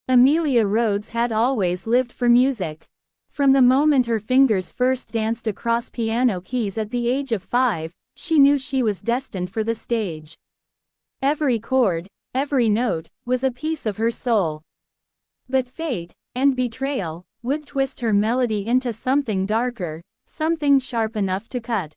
Amelia Rhodes had always lived for music. From the moment her fingers first danced across piano keys at the age of 5, she knew she was destined for the stage. Every chord, every note, was a piece of her soul. But fate, and betrayal, would twist her melody into something darker, something sharp enough to cut.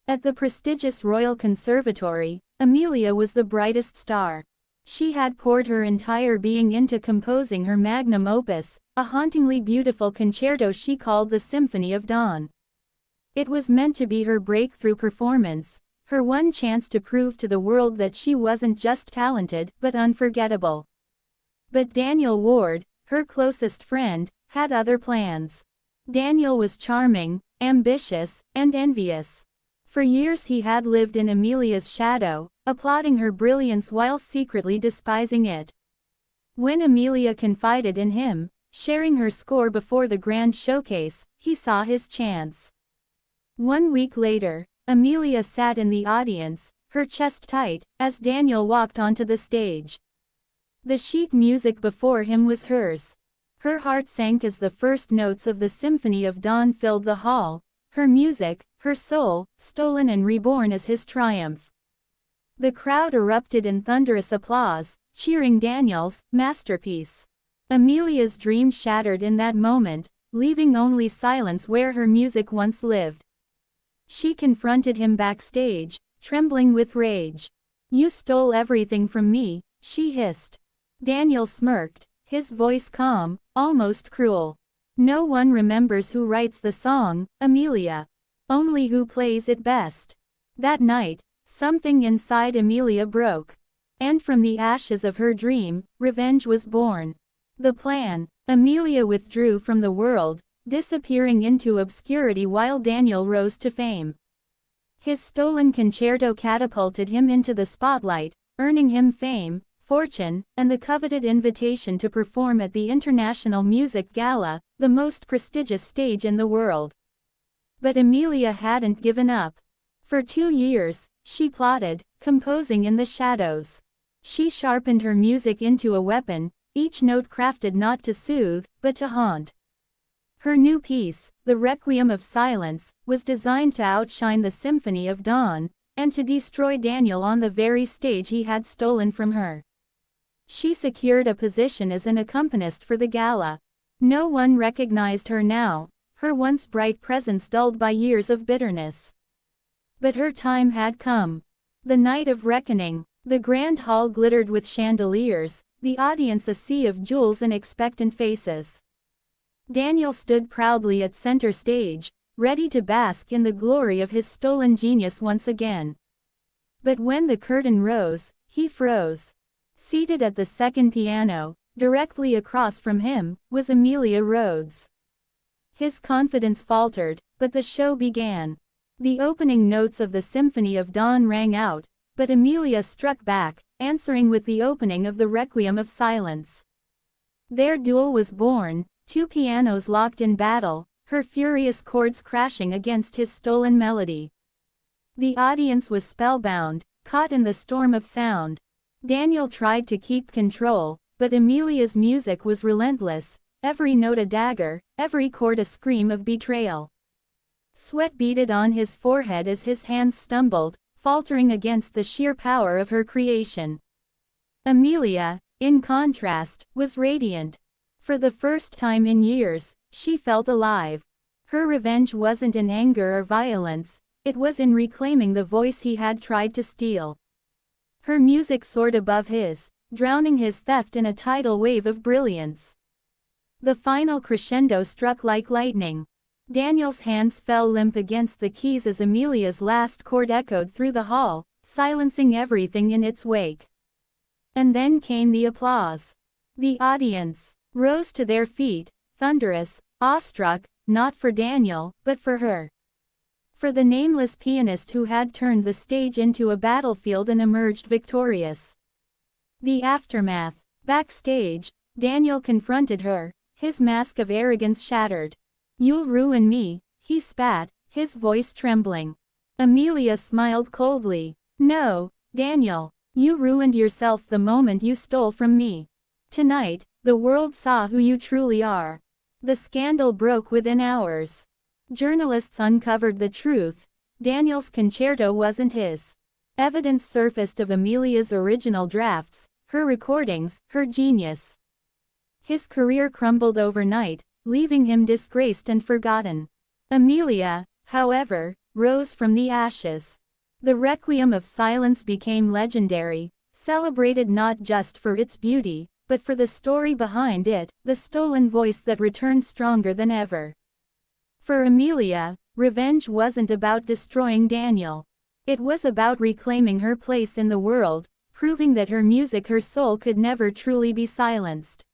At the prestigious Royal Conservatory, Amelia was the brightest star. She had poured her entire being into composing her magnum opus, a hauntingly beautiful concerto she called the Symphony of Dawn. It was meant to be her breakthrough performance, her one chance to prove to the world that she wasn't just talented but unforgettable. But Daniel Ward, her closest friend, had other plans. Daniel was charming, ambitious, and envious. For years he had lived in Amelia's shadow, applauding her brilliance while secretly despising it. When Amelia confided in him, sharing her score before the grand showcase, he saw his chance. 1 week later, Amelia sat in the audience, her chest tight, as Daniel walked onto the stage. The sheet music before him was hers. Her heart sank as the first notes of the Symphony of Dawn filled the hall, her music, her soul, stolen and reborn as his triumph. The crowd erupted in thunderous applause, cheering Daniel's masterpiece. Amelia's dream shattered in that moment, leaving only silence where her music once lived. She confronted him backstage, trembling with rage. "You stole everything from me," she hissed. Daniel smirked, his voice calm, almost cruel. "No one remembers who writes the song, Amelia. Only who plays it best." That night, something inside Amelia broke. And from the ashes of her dream, revenge was born. The plan: Amelia withdrew from the world, disappearing into obscurity while Daniel rose to fame. His stolen concerto catapulted him into the spotlight, earning him fame, fortune, and the coveted invitation to perform at the International Music Gala, the most prestigious stage in the world. But Amelia hadn't given up. For 2 years, she plotted, composing in the shadows. She sharpened her music into a weapon, each note crafted not to soothe, but to haunt. Her new piece, The Requiem of Silence, was designed to outshine the Symphony of Dawn, and to destroy Daniel on the very stage he had stolen from her. She secured a position as an accompanist for the gala. No one recognized her now, her once bright presence dulled by years of bitterness. But her time had come. The night of reckoning. The grand hall glittered with chandeliers, the audience a sea of jewels and expectant faces. Daniel stood proudly at center stage, ready to bask in the glory of his stolen genius once again. But when the curtain rose, he froze. Seated at the second piano, directly across from him, was Amelia Rhodes. His confidence faltered, but the show began. The opening notes of the Symphony of Dawn rang out, but Amelia struck back, answering with the opening of the Requiem of Silence. Their duel was born, 2 pianos locked in battle, her furious chords crashing against his stolen melody. The audience was spellbound, caught in the storm of sound. Daniel tried to keep control, but Amelia's music was relentless, every note a dagger, every chord a scream of betrayal. Sweat beaded on his forehead as his hands stumbled, faltering against the sheer power of her creation. Amelia, in contrast, was radiant. For the first time in years, she felt alive. Her revenge wasn't in anger or violence, it was in reclaiming the voice he had tried to steal. Her music soared above his, drowning his theft in a tidal wave of brilliance. The final crescendo struck like lightning. Daniel's hands fell limp against the keys as Amelia's last chord echoed through the hall, silencing everything in its wake. And then came the applause. The audience rose to their feet, thunderous, awestruck, not for Daniel, but for her. For the nameless pianist who had turned the stage into a battlefield and emerged victorious. The aftermath. Backstage, Daniel confronted her, his mask of arrogance shattered. "You'll ruin me," he spat, his voice trembling. Amelia smiled coldly. "No, Daniel. You ruined yourself the moment you stole from me. Tonight, The world saw who you truly are. The scandal broke within hours. Journalists uncovered the truth. Daniel's concerto wasn't his. Evidence surfaced of Amelia's original drafts, her recordings, her genius. His career crumbled overnight, leaving him disgraced and forgotten. Amelia, however, rose from the ashes. The Requiem of Silence became legendary, celebrated not just for its beauty, but for the story behind it, the stolen voice that returned stronger than ever. For Amelia, revenge wasn't about destroying Daniel. It was about reclaiming her place in the world, proving that her music, her soul could never truly be silenced.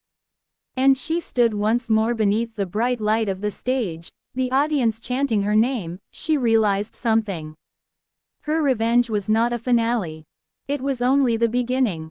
And she stood once more beneath the bright light of the stage, the audience chanting her name. She realized something. Her revenge was not a finale. It was only the beginning.